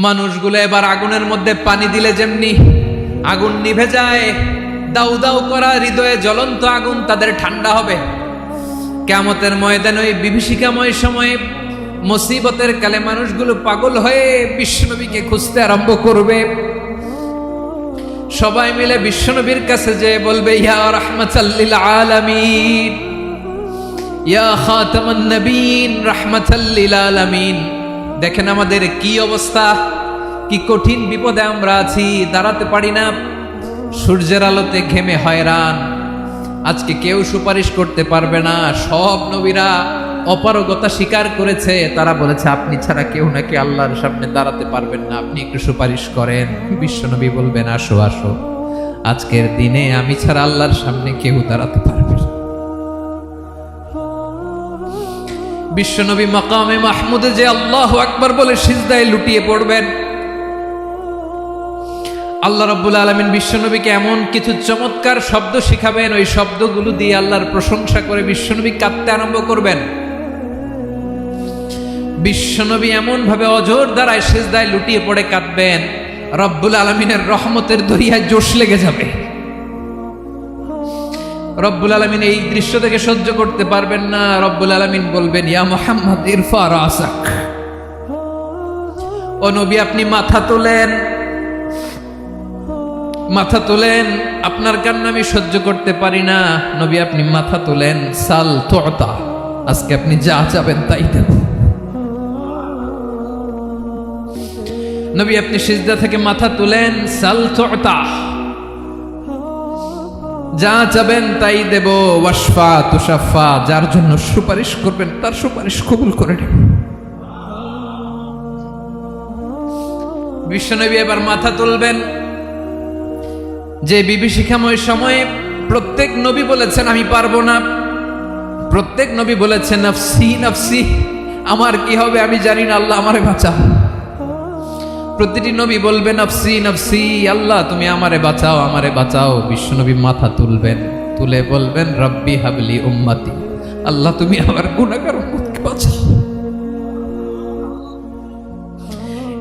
মানুষগুলো এবার আগুনের মধ্যে পানি দিলে যেমনি আগুন নিভে যায়, দাউ দাউ করা হৃদয়ে জ্বলন্ত আগুন তাদের ঠান্ডা হবে। কিয়ামতের ময়দানে ওই বিভীষিকাময় সময়ে মুসিবতের কালে মানুষগুলো পাগল হয়ে বিশ্বনবীকে খুঁজতে আরম্ভ করবে। সবাই মিলে বিশ্বনবীর কাছে যেয়ে বলবে, ইয়া রাহমাতাল লিল আলামিন, ইয়া খাতামান নবীন, রাহমাতাল লিল আলামিন। দেখেন আমাদের কি অবস্থা, কি কঠিন বিপদে আমরা আছি, দাঁড়াতে পারি না, সূর্যের আলোতে ঘেমে হয়রান। আজকে কেউ সুপারিশ করতে পারবে না। সব নবীরা অপারগতা স্বীকার করেছে, তারা বলেছে আপনি ছাড়া কেউ নাকি আল্লাহর সামনে দাঁড়াতে পারবেন না, আপনি একটু সুপারিশ করেন। বিশ্বনবী বলবেন, আসো আসো, আজকের দিনে আমি ছাড়া আল্লাহর সামনে কেউ দাঁড়াতে পারবে না। বিশ্বনবী মাকামে মাহমুদে যে আল্লাহু আকবার বলে সিজদায় লুটিয়ে পড়বেন। আল্লাহ রাব্বুল আলামিন বিশ্বনবীকে এমন কিছু চমৎকার শব্দ শিখাবেন, ওই শব্দগুলো দিয়ে আল্লাহর প্রশংসা করে বিশ্বনবী কাঁদতে আরম্ভ করবেন। বিশ্বনবী এমন ভাবে অজর দ্বারায় সিজদায় লুটিয়ে পড়ে কাঁদবেন, রব্বুল আলামিনের রহমতের দরিয়ায় জোশ লেগে যাবে। রব্বুল আলামিন এই দৃশ্য থেকে সহ্য করতে পারবেন না। রব্বুল আলামিন বলবেন, ইয়া মুহাম্মদ ইরফা রাসাক, ও নবী আপনি মাথা তোলেন, মাথা তোলেন, আপনার কান্না আমি সহ্য করতে পারি না। নবী আপনি মাথা তোলেন, সাল তুতা, আজকে আপনি যা চাবেন তাই দেব। নবী আপনি সিজদা থেকে মাথা তুলেন, সাল তুতা, যা চাবেন তাই দেব। ওয়াশফা তুশাফা, যার জন্য সুপারিশ করবেন তার সুপারিশ কবুল করে নেব। বিশ্বনবী এবার মাথা তুলবেন। যে বিভীষিকাময় সময়ে প্রত্যেক নবী বলেছেন আমি পারবো না, প্রত্যেক নবী বলেছেন নফসি নফসি, আমার কি হবে আমি জানি না, আল্লাহ আমারে বাঁচাও। প্রতিটি নবী বলবে নফসি নফসি, আল্লাহ তুমি আমারে বাঁচাও, আমারে বাঁচাও। বিশ্বনবী মাথা তুলবেন, তুলে বলবেন রব্বি হাবলি উম্মতি, আল্লাহ তুমি আমার গুনাহগার উম্মতকে বাঁচাও।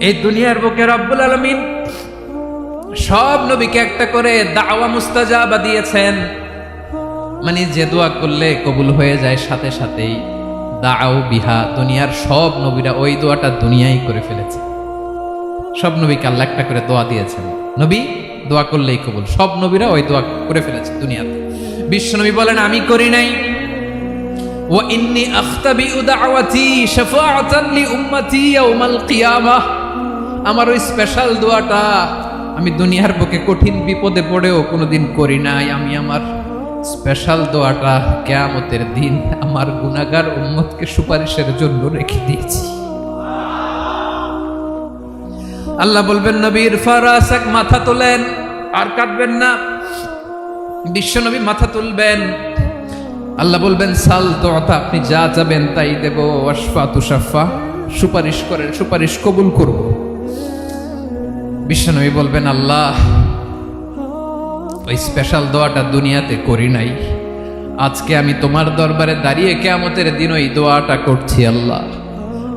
এই দুনিয়ার বুকে রব্বুল আলামিন সব নবীকে একটা করে দাওয়া মুস্তাজাবা দিয়েছেন, মানে যে দোয়া করলে কবুল হয়ে যায় সাথে সাথেই। দাও বিহা, দুনিয়ার সব নবীরা ওই দোয়াটা দুনিয়ায় করে ফেলেছে। সব নবীকে আল্লাহ একটা করে দোয়া দিয়েছেন, নবী দোয়া করলেই কবুল। সব নবীরা ওই দোয়া করে ফেলেছে দুনিয়াতে। বিশ্বনবী বলেন আমি করি নাই। ওয়া ইন্নী আখতাবিউ দাওয়াতি শাফাআতান লি উম্মতি ইয়াউমাল কিয়ামাহ, আমার ওই স্পেশাল দোয়াটা আমি দুনিয়ার বুকে কঠিন বিপদে পড়েও কোনোদিন করি নাই। আমি আমার স্পেশাল দোয়াটা কিয়ামতের দিন আমার গুনাহগার উম্মতকে সুপারিশের জন্য রেখে দিয়েছি। আল্লাহ বলবেন নবী ইরফা রাসাক, মাথা তোলেন, আর কাটবেন না। বিশ্বনবী মাথা তুলবেন, আল্লাহ বলবেন সাল তুতা, আপনি যা চাবেন তাই দেব। ওয়াশফা তুশাফা, সুপারিশ করেন, সুপারিশ কবুল করব। বিশ্বনবী বলবেন আল্লাহ ওই স্পেশাল দোয়াটা দুনিয়াতে করি নাই, আজকে আমি তোমার দরবারে দাঁড়িয়ে কিয়ামতের দিন ওই দোয়াটা করছি। আল্লাহ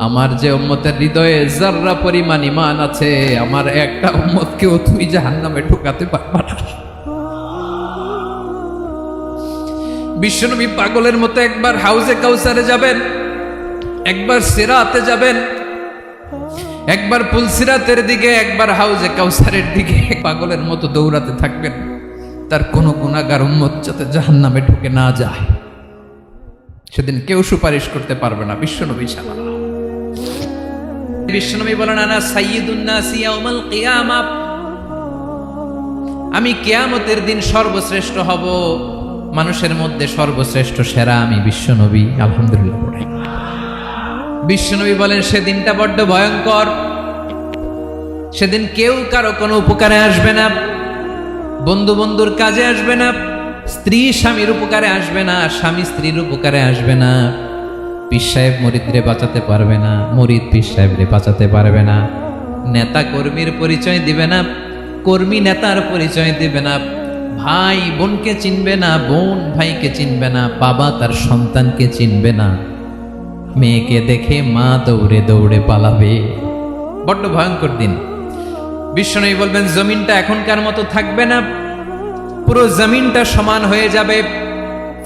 আমার যে উম্মতের হৃদয়ে যাররা পরিমাণ ঈমান আছে, আমার একটা উম্মতকেও তুমি জাহান্নামে ঢোকাতে পারবা না। বিশ্বনবী পাগলের মতো একবার হাউজে কাউসারে যাবেন, একবার সিরাতে যাবেন, একবার পুলসিরাতের দিকে, একবার হাউজে কাউসারের দিকে, পাগলের মতো দৌড়াতে থাকবেন, তার কোনো গুনাহগার উম্মত যাতে জাহান্নামে ঢুকে না যায়। সেদিন কেউ সুপারিশ করতে পারবে না বিশ্বনবী ছাড়া। বিশ্বনবী বলেন আনা সাইয়্যিদুন নাসি ইয়াউমাল কিয়ামাহ, আমি কিয়ামতের দিন সর্বশ্রেষ্ঠ হব, মানুষের মধ্যে সর্বশ্রেষ্ঠ সেরা আমি বিশ্বনবী। আলহামদুলিল্লাহ পড়ে বিশ্বনবী বলেন সেদিনটা বড্ড ভয়ঙ্কর। সেদিন কেউ কারো কোনো উপকারে আসবে না, বন্ধু বন্ধুর কাজে আসবে না, স্ত্রী স্বামীর উপকারে আসবে না, স্বামী স্ত্রীর উপকারে আসবে না, পীর সাহেব মুরিদরে বাঁচাতে পারবে না, মুরিদ পীর সাহেবরে বাঁচাতে পারবে না, নেতা কর্মীর পরিচয় দিবে না, কর্মী নেতার পরিচয় দিবে না, ভাই বোনকে চিনবে না, বোন ভাইকে চিনবে না, বাবা তার সন্তানকে চিনবে না, মেয়েকে দেখে মা দৌড়ে দৌড়ে পালাবে, বড্ড ভয়ঙ্কর দিন। বিশ্বনবী বলবেন জমিনটা এখনকার মতো থাকবে না, পুরো জমিনটা সমান হয়ে যাবে,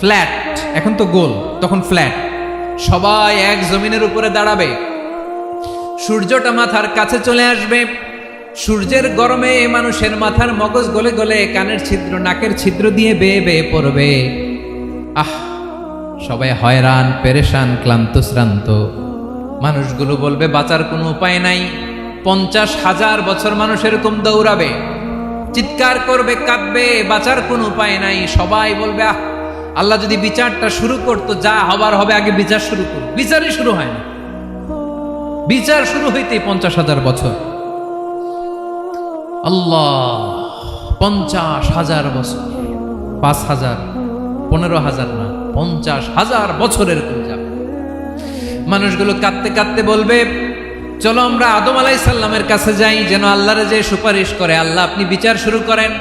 ফ্ল্যাট। এখন তো গোল, তখন ফ্ল্যাট। সবাই এক জমিনের উপরে দাঁড়াবে, সূর্যটা মাথার কাছে চলে আসবে। সূর্যের গরমে মানুষের মাথার মগজ গলে গলে কানের ছিদ্র, নাকের ছিদ্র দিয়ে বেয়ে বেয়ে পড়বে। সবাই হয়রান, পেরেশান, ক্লান্ত শ্রান্ত। মানুষগুলো বলবে বাঁচার কোনো উপায় নাই। 50,000 বছর মানুষ এরকম দৌড়াবে, চিৎকার করবে, কাঁদবে, বাঁচার কোনো উপায় নাই। সবাই বলবে আল্লাহ যদি বিচারটা শুরু করতো, যা হবার হবে, আগে বিচার শুরু করো। বিচারই শুরু হয় না, বিচার শুরু হইতেই 50,000 বছর। আল্লাহ, 50,000 বছর, 5,000, 15,000 না, 50,000 বছরের কোন যাবে। মানুষগুলো কাঁদতে কাঁদতে বলবে চলো আমরা আদম আলাইহিস সালামের কাছে যাই, যেন আল্লাহর যে সুপারিশ করে, আল্লাহ আপনি বিচার শুরু করেন।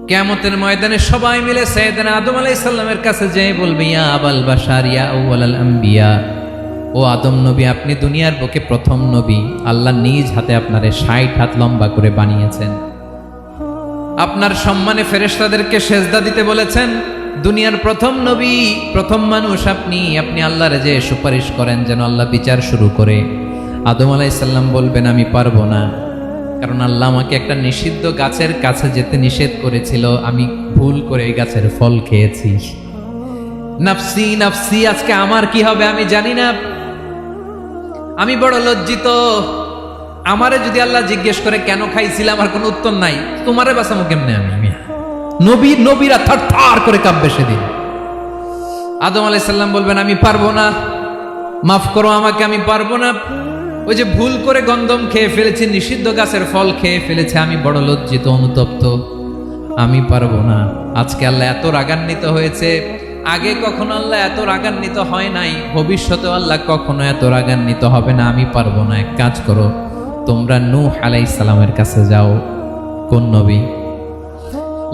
কিয়ামতের ময়দানে সবাই মিলে সাইয়েদনা আদম আলাইহিস সালামের কাছে যেয়ে বলবে ইয়া আবাল বাশার ইয়া আউয়ালাল আম্বিয়া, ও আদম নবী, আপনি দুনিয়ার বুকে প্রথম নবী। আল্লাহ নিজ হাতে আপনারে 60 হাত লম্বা করে বানিয়েছেন, আপনার সম্মানে ফেরেশতাদেরকে সেজদা দিতে বলেছেন। দুনিয়ার প্রথম নবী, প্রথম মানুষ আপনি। আপনি আল্লাহর যে সুপারিশ করেন যেন আল্লাহ বিচার শুরু করে। আদম আলাইহিস সালাম বলবেন আমি পারবো না, কারণ আল্লাহ আমাকে একটা নিষিদ্ধ গাছের কাছে যেতে নিষেধ করেছিল, আমি ভুল করে এই গাছের ফল খেয়েছি। নাফসি নাফসি, আজকে আমার কি হবে আমি জানি না, আমি বড় লজ্জিত। আমারে যদি আল্লাহ জিজ্ঞেস করে কেন খাইছিলাম, আমার কোনো উত্তর নাই। তোমারে বাঁচাবো কেমনে আমি? নবীরা থার করে কাঁপবে সেদিন। আদম আলাইহিস সালাম বলবেন আমি পারবো না, মাফ করো আমাকে, আমি পারবো না। ওই যে ভুল করে গন্ধম খেয়ে ফেলেছি, নিষিদ্ধ গাছের ফল খেয়ে ফেলেছে, আমি বড় লজ্জিত, অনুতপ্ত, আমি পারবো না। আজকে আল্লাহ এত রাগান্বিত হয়েছে, আগে কখনো আল্লাহ এত রাগান্বিত হয় নাই, ভবিষ্যতেও আল্লাহ কখনো এত রাগান্বিত হবে না। আমি পারবো না। এক কাজ করো, তোমরা নূহ আলাইহিস সালামের কাছে যাও। কোন নবী?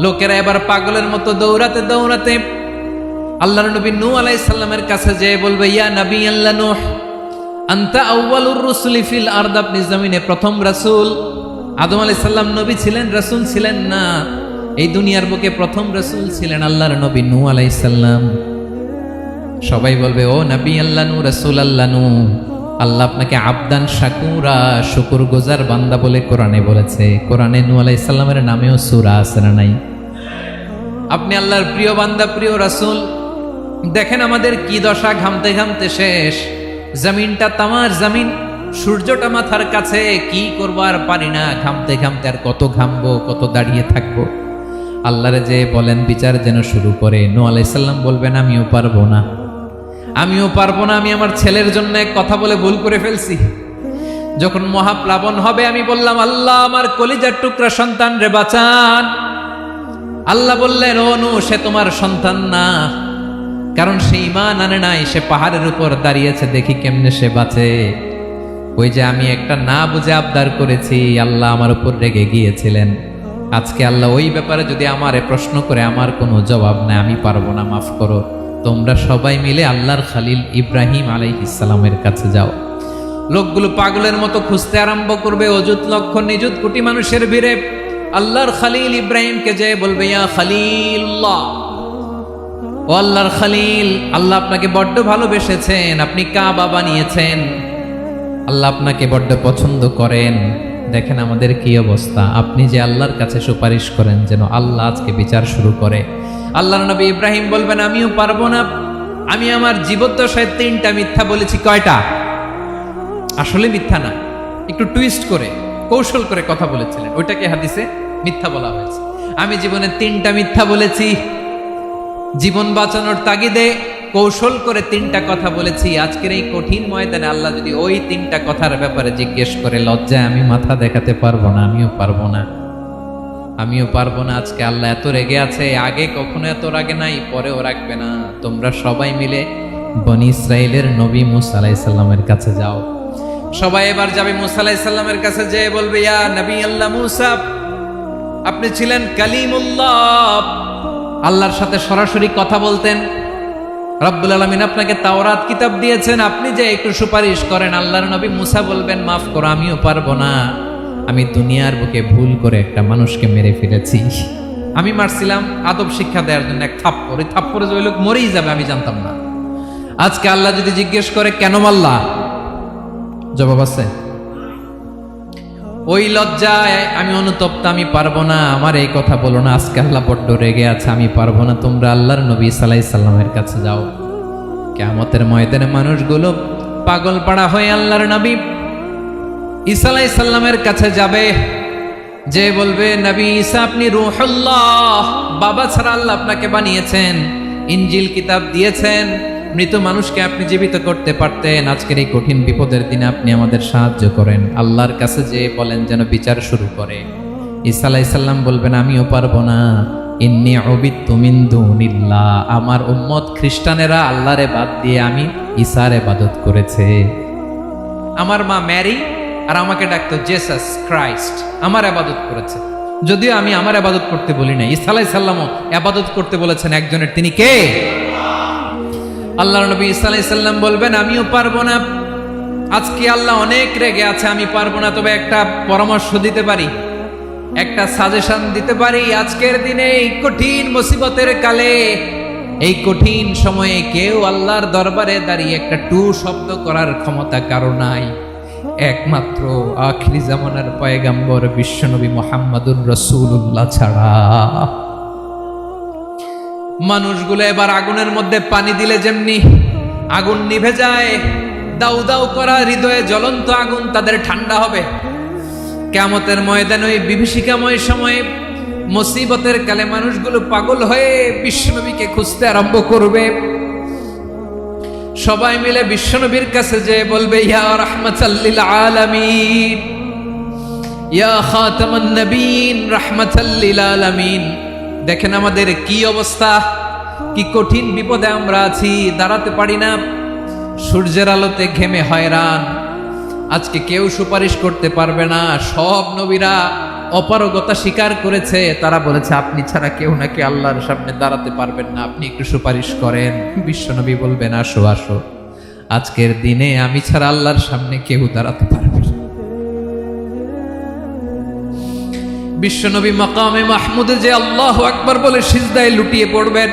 লোকেরা এবার পাগলের মতো দৌড়াতে দৌড়াতে আল্লাহর নবী নূহ আলাইহিস সালামের কাছে যেয়ে বলবে ইয়া নবী আল্লাহ নূহ, আনতা আউয়ালুর রুসুলি ফিল আরদ, আপনি জমিনে প্রথম রাসূল। আদম আলাইহিস সালাম নবী ছিলেন, রাসূল ছিলেন না। এই দুনিয়ার বুকে প্রথম রাসূল ছিলেন আল্লাহর নবী নূহ আলাইহিস সালাম। সবাই বলবে ও নবী আল্লাহ নূহ, রাসূল আল্লাহ নূহ, আল্লাহ আপনাকে আবদান শাকুরা, শুকরগুজার বান্দা বলে কোরআনে বলেছে। কোরআনে নূহ আলাইহিস সালামের নামেও সূরা আছে না নাই? আপনি আল্লাহর প্রিয় বান্দা, প্রিয় রাসূল। দেখেন আমাদের কি দশা, ঘামতে ঘামতে শেষ। জমিনটা তামার জমিন, সূর্যটা মাথার কাছে, কি করবো আর পারি না, ঘামতে ঘামতে আর কত ঘামবো, কত দাঁড়িয়ে থাকবো। আল্লাহরে যে বলেন বিচার যেন শুরু করে। নূহ আলাইহিস সালাম বলবেন আমিও পারবো না, আমিও পারবো না। আমি আমার ছেলের জন্য এক কথা বলে ভুল করে ফেলছি। যখন মহাপ্লাবন হবে আমি বললাম আল্লাহ আমার কলিজার টুকরা সন্তান রে বাঁচান। আল্লাহ বললেন ও নূহ, সে তোমার সন্তান না, কারণ সে ঈমান আনে নাই, সে পাহাড়ের উপর দাঁড়িয়েছে, দেখি কেমনে সে বাঁচে। ওই যে আমি একটা না বুঝে আবদার করেছি, আল্লাহ আমার উপর রেগে গিয়েছিলেন। আজকে আল্লাহ ওই ব্যাপারে যদি আমারে প্রশ্ন করে, আমার কোনো জবাব নাই, আমি পারবো না, মাফ করো। তোমরা সবাই মিলে আল্লাহর খালিল ইব্রাহিম আলাইহিস সালামের কাছে যাও। লোকগুলো পাগলের মতো খুঁজতে আরম্ভ করবে, অযুত লক্ষ নিযুত কোটি মানুষের ভিড়ে আল্লাহর খালিল ইব্রাহিমকে যেয়ে বলবে ইয়া খালিলুল্লাহ, ও আল্লাহর খালিল, আল্লাহ আপনাকে বড্ড ভালোবেসেছেন, আপনি কাবা বানিয়েছেন, আল্লাহ আপনাকে বড্ড পছন্দ করেন। দেখেন আমাদের কি অবস্থা। আপনি যে আল্লাহর কাছে সুপারিশ করেন যেন আল্লাহ আজকে বিচার শুরু করে। আল্লাহর নবী ইব্রাহিম বলবেন আমিও পারবো না, আমি আমার জীবদ্দশায় 3টা মিথ্যা বলেছি। কয়টা? আসলে মিথ্যা না, একটু টুইস্ট করে, কৌশল করে কথা বলেছিলেন, ওইটাকে হাদিসে মিথ্যা বলা হয়েছে। আমি জীবনে 3টা মিথ্যা বলেছি, জীবন বাঁচানোর তাগিদে কৌশল করে 3টা কথা বলেছি। আজকের এই কঠিন ময়দানে আল্লাহ যদি ওই 3টা কথার ব্যাপারে জিজ্ঞেস করে, লজ্জায় আমি মাথা দেখাতে পারবো না, আমিও পারবো না, আমিও পারবো না। আজকে আল্লাহ এত রেগে আছে, আগে কখনো এত রাগে নাই, পরেও রাখবে না। তোমরা সবাই মিলে বনি ইসরাইলের নবী মূসা আলাইহিস সালামের কাছে যাও। সবাই এবার যাবে মূসা আলাইহিস সালামের কাছে, যেয়ে বলবে ইয়া নবী আল্লাহ মূসা, আপনি ছিলেন কালিমুল্লাহ, আল্লাহর সাথে সরাসরি কথা বলতেন, রব্বুল আলামিন আপনাকে তাওরাত কিতাব দিয়েছেন, আপনি যে একটু সুপারিশ করেন। আল্লাহর নবী মুসা বলবেন, মাফ করো, আমিও পারবো না, আমি দুনিয়ার বুকে ভুল করে একটা মানুষকে মেরে ফেলেছি। আমি মারছিলাম আদব শিক্ষা দেওয়ার জন্য এক থাপ্পড়, ওই থাপ্পড়ে যে ওই লোক মরেই যাবে আমি জানতাম না। আজকে আল্লাহ যদি জিজ্ঞেস করে কেন মারলা, জবাব আছে? ওই লজ্জায় আমি অনুতপ্ত, আমি পারবো না, আমার এই কথা বলো না। আজকে আল্লাহ বড্ড রেগে আছে, আমি পারবো না। তোমরা আল্লাহর নবী ঈসা আলাইহিস সালামের কাছে যাও। কিয়ামতের ময়দানে মানুষগুলো পাগল পাড়া হয়ে আল্লাহর নবী ঈসা আলাইহিস সালামের কাছে যাবে, যে বলবে, নবী ঈসা আপনি রূহুল্লাহ, বাবা ছাড়া আল্লাহ আপনাকে বানিয়েছেন, ইনজিল কিতাব দিয়েছেন, মৃত মানুষকে আপনি জীবিত করতে পারতেন। আজকের এই কঠিন বিপদের দিনে আপনি আমাদের সাহায্য করেন। আল্লাহর কাছে যে বলেন যেন বিচার শুরু করে। ঈসা আলাইহিস সালাম বলবেন, আমিও পারবো না। ইন্নী উবিদতু মিন দুনিল্লাহ, আমার উম্মত খ্রিস্টানেরা আল্লাহরে বাদ দিয়ে আমি ঈসার ইবাদত করেছে। আমার মা ম্যারি আর আমাকে ডাকতো জেসাস ক্রাইস্ট, আমার ইবাদত করেছে। যদিও আমি আমার ইবাদত করতে বলি না, ঈসা আলাইহিস সালামও ইবাদত করতে বলেছেন একজনের, তিনি কে? আল্লাহর নবী ঈসা আলাইহিস সালাম বলবেন, আমিও পারবো না। আজকে আল্লাহ অনেক রেগে আছে, আমি পারবো না। তবে একটা পরামর্শ দিতে পারি, একটা সাজেশন দিতে পারি। আজকের দিনে এই কঠিন মুসিবতের কালে, এই কঠিন সময়ে কেউ আল্লাহর দরবারে দাঁড়িয়ে একটা টু শব্দ করার ক্ষমতা কারো নাই, একমাত্র আখিরি জামানার পয়গাম্বর বিশ্বনবী মুহাম্মদুর রাসূলুল্লাহ ছাড়া। মানুষগুলো এবার আগুনের মধ্যে পানি দিলে যেমনি আগুন নিভে যায়, দাউ দাউ করা হৃদয়ে জ্বলন্ত আগুন তাদের ঠান্ডা হবে। কিয়ামতের ময়দানে ওই বিভীষিকাময় সময়ে, মুসিবতের কালে মানুষগুলো পাগল হয়ে বিশ্বনবীকে খুঁজতে আরম্ভ করবে। সবাই মিলে বিশ্বনবীর কাছে যে বলবে, ইয়া রাহমাতাল লিল আলামিন, ইয়া খাতামান নবীন, রাহমাতাল লিল আলামিন। দেখেন আমাদের কি অবস্থা, কি কঠিন বিপদে আমরা আছি, দাঁড়াতে পারি না, সূর্যের আলোতে ঘেমে হয়রান। আজকে কেউ সুপারিশ করতে পারবে না। সব নবীরা অপারগতা স্বীকার করেছে, তারা বলেছে আপনি ছাড়া কেউ নাকি আল্লাহর সামনে দাঁড়াতে পারবেন না, আপনি একটু সুপারিশ করেন। বিশ্বনবী বলবেন, আসো আসো, আজকের দিনে আমি ছাড়া আল্লাহর সামনে কেউ দাঁড়াতে পারবে না। বিশ্বনবী মাকামে মাহমুদে যে আল্লাহু আকবার বলে সিজদায় লুটিয়ে পড়বেন।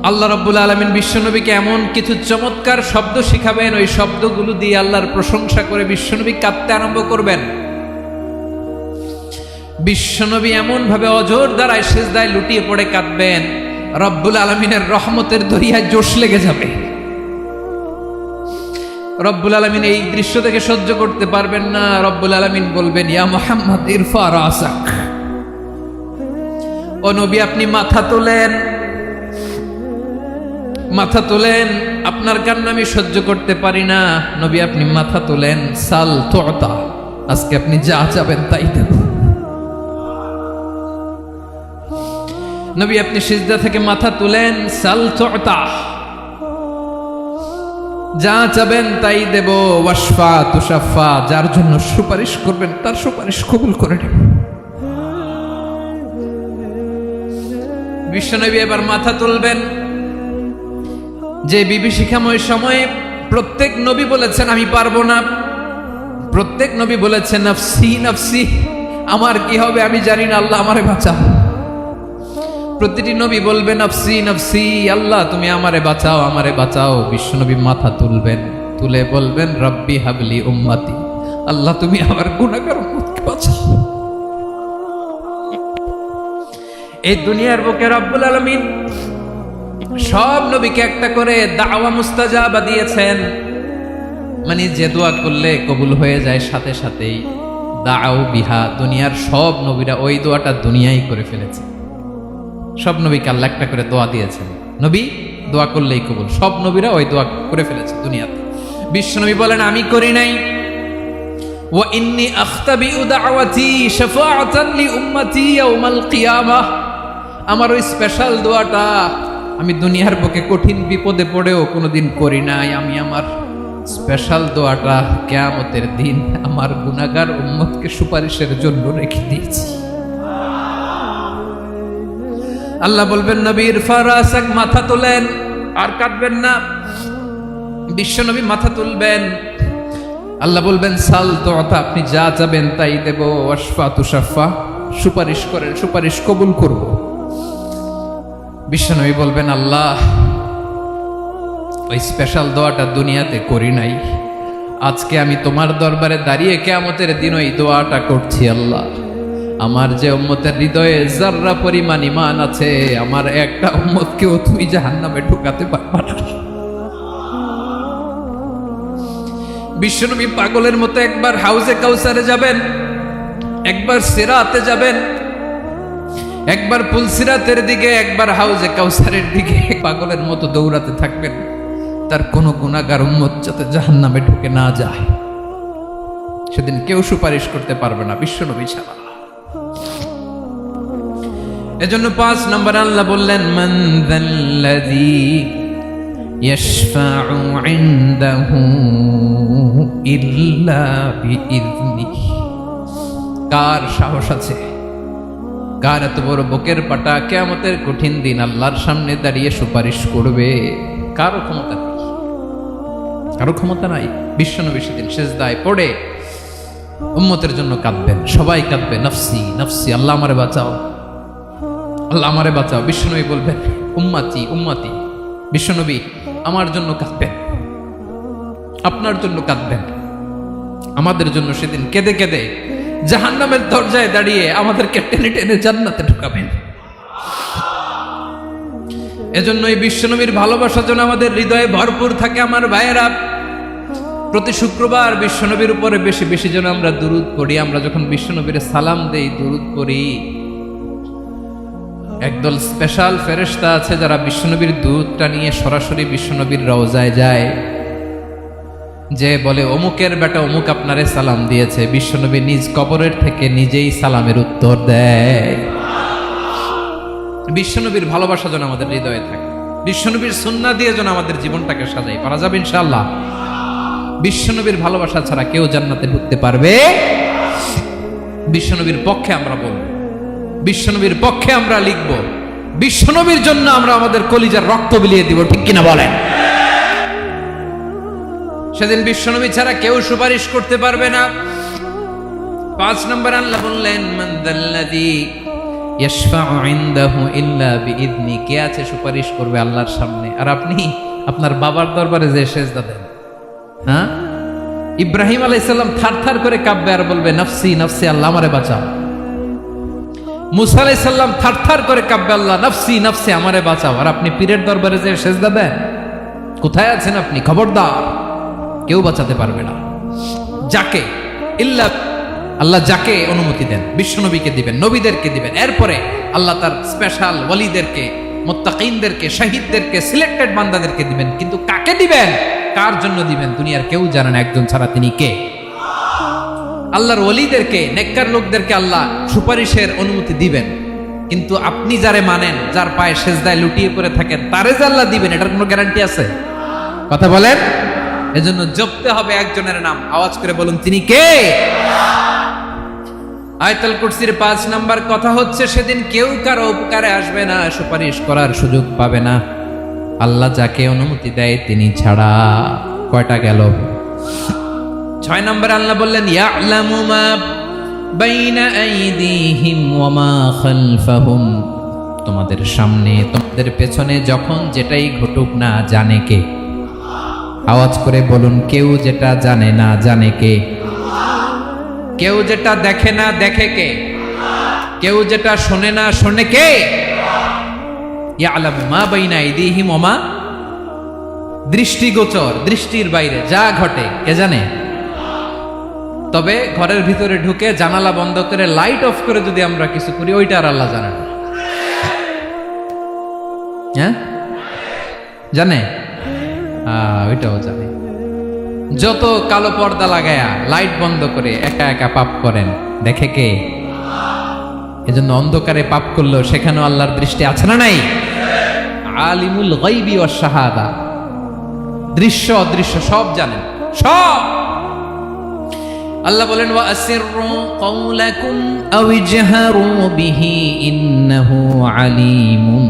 আল্লাহ রাব্বুল আলামিন বিশ্বনবীকে এমন কিছু চমৎকার শব্দ শিখাবেন, ওই শব্দগুলো দিয়ে আল্লাহর প্রশংসা করে বিশ্বনবী কাঁদতে আরম্ভ করবেন। বিশ্বনবী এমন ভাবে অজর দ্বারায় সিজদায় লুটিয়ে পড়ে কাঁদবেন, রব্বুল আলামিনের রহমতের দরিয়ায় জোশ লেগে যাবে। রব্বুল আলামিন এই দৃশ্য থেকে সহ্য করতে পারবেন না। রব্বুল আলামিন বলবেন, ইয়া মুহাম্মদ ইরফা রাসাক, ও নবী আপনি মাথা তোলেন, মাথা তোলেন, আপনার কান্না আমি সহ্য করতে পারি না। নবী আপনি মাথা তোলেন, সাল তুতা, আজকে আপনি যা চাবেন তাই দেব। নবী আপনি সিজদা থেকে মাথা তুলেন, সাল তুতা, যা চাবেন তাই দেব। ওয়াশফা তুশাফা, যার জন্য সুপারিশ করবেন তার সুপারিশ কবুল করে নেব। বিশ্বনবী এবার মাথা তুলবেন। যে বিভীষিকাময় সময়ে প্রত্যেক নবী বলেছেন আমি পারবো না, প্রত্যেক নবী বলেছেন নফসি নফসি, আমার কি হবে আমি জানি না, আল্লাহ আমারে বাঁচাও। প্রতিটি নবী বলবে নফসি নফসি, আল্লাহ তুমি আমারে বাঁচাও, আমারে বাঁচাও। বিশ্বনবী মাথা তুলবেন, তুলে বলবেন রব্বি হাবলি উম্মতি, আল্লাহ তুমি আমার গুনাহগার উম্মতকে বাঁচাও। এই দুনিয়ার বুকে রব্বুল আলামিন সব নবীকে একটা করে দাওয়া মুস্তাজাবা দিয়েছেন, মানে যে দোয়া করলে কবুল হয়ে যায় সাথে সাথেই। দাও বিহা, দুনিয়ার সব নবীরা ওই দোয়াটা দুনিয়ায় করে ফেলেছে। সব নবীকে আল্লাহ একটা করে দোয়া দিয়েছেন, নবী দোয়া করলেই কবুল। সব নবীরা ওই দোয়া করে ফেলেছে দুনিয়াতে। বিশ্বনবী বলেন আমি করি নাই। ওয়া ইন্নী আখতাবিউ দাওয়াতি শাফাআতান লি উম্মতি ইয়াউমাল কিয়ামাহ, আমার ওই স্পেশাল দোয়াটা আমি দুনিয়ার বুকে কঠিন বিপদে পড়েও কোনোদিন করি নাই। আমি আমার স্পেশাল দোয়াটা কিয়ামতের দিন আমার গুনাহগার উম্মতকে সুপারিশের জন্য রেখে দিয়েছি। আল্লাহ বলবেন নবীর ফারাসাক, মাথা তোলেন, আর কাটবেন না। বিশ্ব নবী মাথা তুলবেন, আল্লাহ বলবেন সাল তো, আপনি যা চাবেন তাই দেব। ওয়াশফা তুশাফা, সুপারিশ করেন, সুপারিশ কবুল করব। বিশ্ব নবী বলবেন আল্লাহ, ওই স্পেশাল দোয়াটা দুনিয়াতে করি নাই, আজকে আমি তোমার দরবারে দাঁড়িয়ে কিয়ামতের দিন ওই দোয়াটা করছি। আল্লাহ, আমার যে উম্মতের হৃদয়ে যাররা পরিমাণ ঈমান আছে, আমার একটা উম্মতকেও তুমি জাহান্নামে ঢুকাতে পারবা না। বিশ্বনবী পাগলের মতো একবার হাউজে কাউসারে যাবেন, একবার সিরাতে যাবেন, একবার পুলসিরাতের দিকে, একবার হাউজে কাউসারের দিকে পাগলের মতো দৌড়াতে থাকবেন। তার কোনো গুনাহগার উম্মত যাতে জাহান্নামে ঢুকে না যায়, সেদিন কেউ সুপারিশ করতে পারবে না বিশ্বনবী ছাড়া। এজন্য 5 নম্বর আল্লাহ বললেন মান যাল্লাযী ইয়াশফাউ ইনদাহু ইল্লা বিইযনিহি। কার সাহস আছে, কার এত বড় বুকের পাটা কিয়ামতের কঠিন দিন আল্লাহর সামনে দাঁড়িয়ে সুপারিশ করবে? কারো ক্ষমতা নেই, কারো ক্ষমতা নাই। বিশ্বনবী সেদিন সিজদায় পড়ে উম্মতের জন্য কাঁদবেন, সবাই কাঁদবে, নফসি নফসি, আল্লাহ আমারে বাঁচাও, আল্লাহ আমারে বাঁচাও। বিশ্বনবী বলবেন উম্মতি উম্মতি। বিশ্বনবী আমার জন্য কাঁদবেন, আপনার জন্য কাঁদবেন, আমাদের জন্য সেদিন কেঁদে কেঁদে জাহান্নামের দরজায় দাঁড়িয়ে আমাদেরকে টেনে টেনে জান্নাতে ঢুকাবেন। এজন্য এই বিশ্বনবীর ভালোবাসা যেন আমাদের হৃদয়ে ভরপুর থাকে। আমার ভাইয়েরা, প্রতি শুক্রবার বিশ্বনবীর উপরে বেশি বেশি যেন আমরা দুরূদ পড়ি। আমরা যখন বিশ্বনবীর সালাম দেই, দুরূদ পড়ি, একদল স্পেশাল ফেরেশতা আছে যারা বিশ্বনবীর দুরূদটা নিয়ে সরাসরি বিশ্বনবীর রওজায় যায়, যে বলে অমুকের বেটা অমুক আপনারে সালাম দিয়েছে। বিশ্বনবী নিজ কবরের থেকে নিজেই সালামের উত্তর দেয়। বিশ্বনবীর ভালোবাসা যেন আমাদের হৃদয়ে থাকে, বিশ্বনবীর সুন্নাহ দিয়ে যেন আমাদের জীবনটাকে সাজাই, পারা যাবে ইনশাআল্লাহ। বিশ্বনবীর ভালোবাসা ছাড়া কেউ জান্নাতে ঢুকতে পারবে? বিশ্বনবীর পক্ষে আমরা বলব, বিশ্বনবীর পক্ষে আমরা লিখব, বিশ্বনবীর জন্য আমরা আমাদের কলিজার রক্ত বিলিয়ে দিব, ঠিক কিনা বলেন? সেদিন বিশ্বনবী ছাড়া কেউ সুপারিশ করতে পারবে না। 5 নম্বর আল্লাহ বললেন মান যাল্লাযী ইয়াশফাউ ইনদাহু ইল্লা বিইযনি। কে আছে সুপারিশ করবে আল্লাহর সামনে? আর আপনি আপনার বাবার দরবারে যে সেজদা দেন, হ্যাঁ, ইব্রাহিম আলাইহিস সালাম থারথার করে কাঁপবে আর বলবে নফসি নফসি, আল্লাহ আমারে বাঁচাও। মুসা আলাইহিস সালাম থারথার করে কাঁপবে, আল্লাহ নফসি নফসি, আমারে বাঁচাও। আর আপনি পীরের দরবারে যে সেজদা দেন, কোথায় আছেন আপনি? খবরদার, কেউ বাঁচাতে পারবে না। যাকে ইল্লা আল্লাহ যাকে অনুমতি দেন, বিশ্বনবীকে দিবেন, নবীদেরকে দিবেন, এরপরে আল্লাহ তার স্পেশাল ওয়ালিদেরকে, মুত্তাকিনদেরকে, শহীদদেরকে, সিলেক্টেড বান্দাদেরকে দিবেন। কিন্তু কাকে দিবেন, কার জন্য দিবেন, দুনিয়ার কেউ জানে না একজন ছাড়া, তিনি কে? আল্লাহর ওয়ালিদেরকে, নেককার লোকদেরকে আল্লাহ সুপারিশের অনুমতি দিবেন। কিন্তু আপনি যারে মানেন, যার পায়ে সেজদায় লুটিয়ে পড়ে থাকেন, তারে যে আল্লাহ দিবেন, এটার কোনো গ্যারান্টি আছে? কথা বলেন। এজন্য জপতে হবে একজনের নাম, আওয়াজ করে বলুন তিনি কে? আয়াতুল কুরসির 5 নাম্বার কথা হচ্ছে সেদিন কেউ কারো উপকারে আসবে না, সুপারিশ করার সুযোগ পাবে না, আল্লাহ যাকে অনুমতি দেয় তিনি ছাড়া। কয়টা গেল? 6 নাম্বার আল্লাহ বললেন ইয়ালামু মা বাইনা আইদিহিম ওয়া মা খালফাহুম। তোমাদের সামনে, তোমাদের পেছনে যখন যেটাই ঘটুক না, জানে কে? আওয়াজ করে বলুন, কেউ যেটা জানে না, জানে কে? কেউ যেটা দেখে না, দেখে কে? কেউ যেটা শোনে না, শোনে কে? ইয়ালামু মা বাইনা আইদিহিম ওয়া মা, দৃষ্টিগোচর, দৃষ্টির বাইরে যা ঘটে কে জানে? তবে ঘরের ভিতরে ঢুকে জানালা বন্ধ করে লাইট অফ করে যদি আমরা কিছু করি, ওইটা আর আল্লাহ জানে না। হ্যাঁ, জানে? ওইটাও জানে। যত কালো পর্দা লাগায়া লাইট বন্ধ করে একা একা পাপ করেন, দেখে কে? এজন্য অন্ধকারে পাপ করলেও সেখানেও আল্লাহর দৃষ্টি আছে না নাই? আলিমুল গায়বি ওয়াশ শাহাদা, দৃশ্য অদৃশ্য সব জানেন, সব। আল্লাহ বলেন ওয়া আসিররু কাওলাকুম আও ইজহারু বিহি ইন্নাহু আলিমুম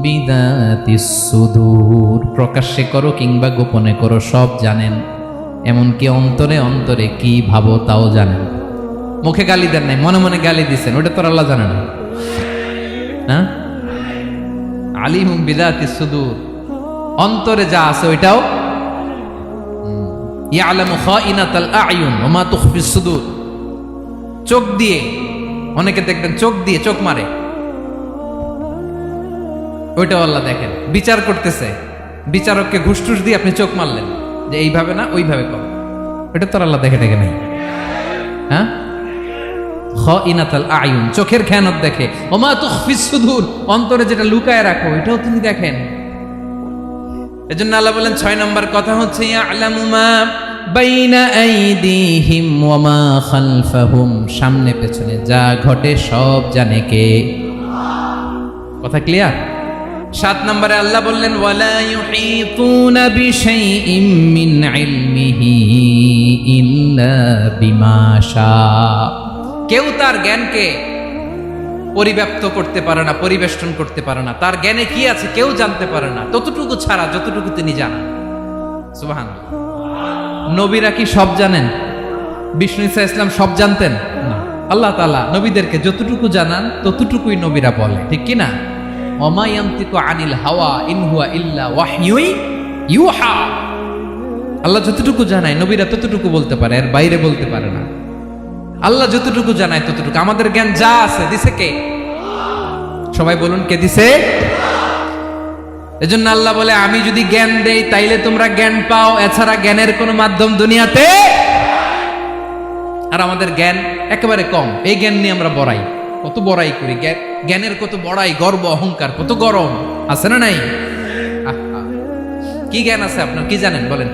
বিযাতিস সুদূর। প্রকাশ্যে করো কিংবা গোপনে করো, সব জানেন, এমনকি অন্তরে অন্তরে কি ভাবো তাও জানেন। মুখে গালি দেন নাই, মনে মনে গালি দিছেন, ওটা তো আল্লাহ জানে না। হ্যাঁ, আলিমুম বিযাতিস সুদূর, অন্তরে যা আছে ওইটাও ইয়ালামু খাইনাতাল আ'য়ুন ওয়া মা তুখফিস সুদূর। চোখ দিয়ে, অনেকে দেখবেন চোখ দিয়ে চোখ মারে, ওইটাও আল্লাহ দেখেন। বিচার করতেছে, বিচারককে ঘুষ টুস দিয়ে আপনি চোখ মারলেন যে এইভাবে না ওইভাবে কর, এটা তো আল্লাহ দেখে দেখে নাই। হ্যাঁ, খাইনাতাল আ'য়ুন, চোখের খেয়ানত দেখে। ওয়া মা তুখফিস সুদূর, অন্তরে যেটা লুকায় রাখো এটাও তিনি দেখেন। এজন্য আল্লাহ বলেন 6 নম্বর কথা হচ্ছে ইয়ালামু মা বাইনা আইদিহিম ওয়া মা খালফাহুম, সামনে পেছনে যা ঘটে সব জানে কে? কথা ক্লিয়ার? 7 নম্বরে আল্লাহ বললেন ওয়ালা ইউহিতুনা বিশাইইম মিন ইলমিহি ইল্লা বিমা শা। কেউ তার জ্ঞানকে পরিব্যাপ্ত করতে পারে না, পরিবেষ্টন করতে পারে না। তার জ্ঞানে কি আছে কেউ জানতে পারে না, ততটুকু ছাড়া যতটুকু তিনি জানেন। সুবহানাল্লাহ। নবীরা কি সব জানেন? বিষ্ণু ঈসা ইসলাম সব জানতেন না। আল্লাহ তাআলা নবীদেরকে যতটুকু জানান ততটুকুই নবীরা বলে, ঠিক কি না? ওমা ইয়ানতিকু আনিল হাওয়া ইন হুয়া ইল্লা ওয়াহয়ুই ইউহা। আল্লাহ যতটুকু জানায় নবীরা ততটুকু বলতে পারে, এর বাইরে বলতে পারে না। আল্লাহ যতটুকু জানায় ততটুকু। আমাদের জ্ঞান যা আছে দিছে কে? সবাই বলুন, কে দিছে? এজন্য আল্লাহ বলে আমি যদি জ্ঞান দেই তাইলে তোমরা জ্ঞান পাও, এছাড়া জ্ঞানের কোনো মাধ্যম দুনিয়াতে। আর আমাদের জ্ঞান একেবারে কম, এই জ্ঞান নিয়ে আমরা বড়াই, কত বড়াই করি, জ্ঞানের কত বড়াই, গর্ব অহংকার, কত গরম আছে না নাই? কি জ্ঞান আছে আপনার? কি জানেন বলেন?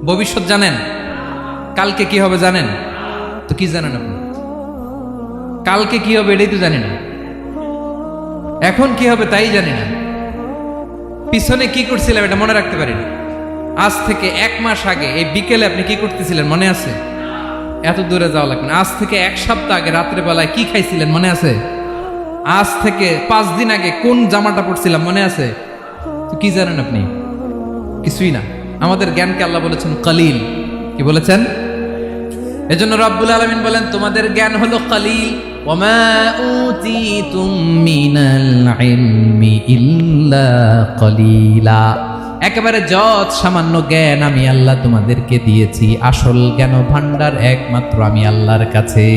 ভবিষ্যৎ জানেন? কালকে কি হবে জানেন? তো কি জানেন আপনি? কালকে কি হবে এটাই তো জানি না, এখন কি হবে তাই জানি না, পিছনে কি করছিলাম এটা মনে রাখতে পারি না। আজ থেকে 1 মাস আগে এই বিকেলে আপনি কি করতেছিলেন মনে আছে? এত দূরে যাওয়া লাগবে না। আজ থেকে 1 সপ্তাহ আগে রাত্রে বেলায় কি খাইছিলেন মনে আছে? আজ থেকে 5 দিন আগে কোন জামাটা পরছিলাম মনে আছে? তো কি জানেন আপনি? কিছুই না। আমাদের জ্ঞানকে আল্লাহ বলেছেন কালিল। কি বলেছেন? এজন্য রব্বুল আলামিন বলেন তোমাদের জ্ঞান হলো কালিল। ওয়ামা উতিতুম মিনাল ইলমি ইল্লা কালিলা। একেবারে যত সামান্য জ্ঞান আমি আল্লাহ তোমাদেরকে দিয়েছি, আসল জ্ঞান ভান্ডার একমাত্র আমি আল্লাহর কাছে।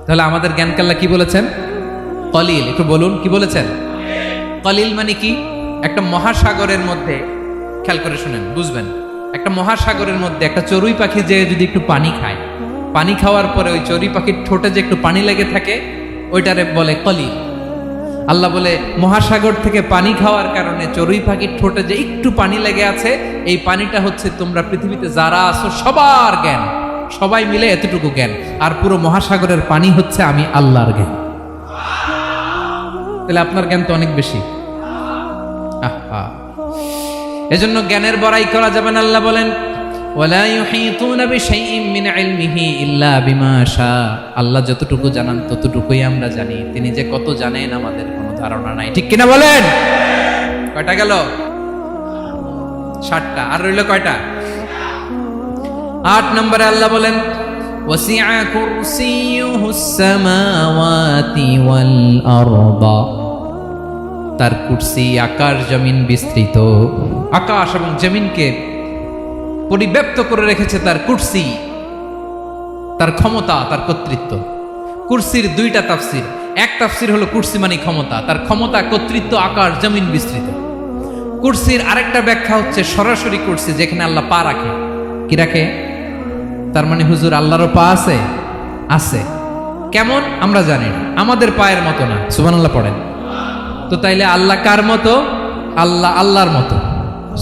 তাহলে আমাদের জ্ঞানকে আল্লাহ কি বলেছেন? কলিল। একটু বলুন কি বলেছেন? কলিল মানে কি? একটা মহাসাগরের মধ্যে, খেয়াল করে শুনেন বুঝবেন, একটা মহাসাগরের মধ্যে একটা চড়ুই পাখি যে যদি একটু পানি খায়, পানি খাওয়ার পরে ওই চড়ুই পাখির ঠোঁটে যে একটু পানি লেগে থাকে ওইটারে বলে কলিল। আল্লাহ বলে মহাসাগর থেকে পানি খাওয়ার কারণে চড়ুই পাখির ঠোঁটে যে একটু পানি লেগে আছে, এই পানিটা হচ্ছে তোমরা পৃথিবীতে যারা আছো সবার জ্ঞান, সবাই মিলে এতটুকু জ্ঞান, আর পুরো মহাসাগরের পানি হচ্ছে আমি আল্লাহর জ্ঞান। তাহলে আপনার জ্ঞান তো অনেক বেশি। এজন্য জ্ঞানের বড়াই করা যাবে না। আল্লাহ বলেন ওয়ালা ইউহিতুনা বিশাইইম মিন ইলমিহি ইল্লা বিমা শা। আল্লাহ যতটুকু জানান ততটুকুই আমরা জানি, তিনি যে কত জানেন আমাদের কোনো ধারণা নাই, ঠিক কিনা বলেন? কয়টা গেল? 7টা। আর রইল কয়টা? 8 নম্বরে আল্লাহ বলেন ওয়াসিআ কুরসিয়ুহুস সামাওয়াতি ওয়াল আরদা। তার কুরসি আকাশ জমিন বিস্তৃত, আকাশ এবং জমিনকে পরিব্যাপ্ত করে রেখেছে তার কুরসি, তার ক্ষমতা, তার কর্তৃত্ব। কুরসির 2টা তাফসির। এক তাফসির হলো কুরসি মানে ক্ষমতা, তার ক্ষমতা, কর্তৃত্ব, আকাশ জমিন বিস্তৃত। কুরসির আরেকটা ব্যাখ্যা হচ্ছে সরাসরি কুরসি, যেখানে আল্লাহ পা রাখে। কি রাখে? তার মানে হুজুর আল্লাহরও পা আছে? আছে। কেমন আমরা জানি না, আমাদের পায়ের মতো না। সুবহানাল্লাহ পড়েন তো। তাইলে আল্লাহ কার মতো? আল্লাহ আল্লাহর মতো।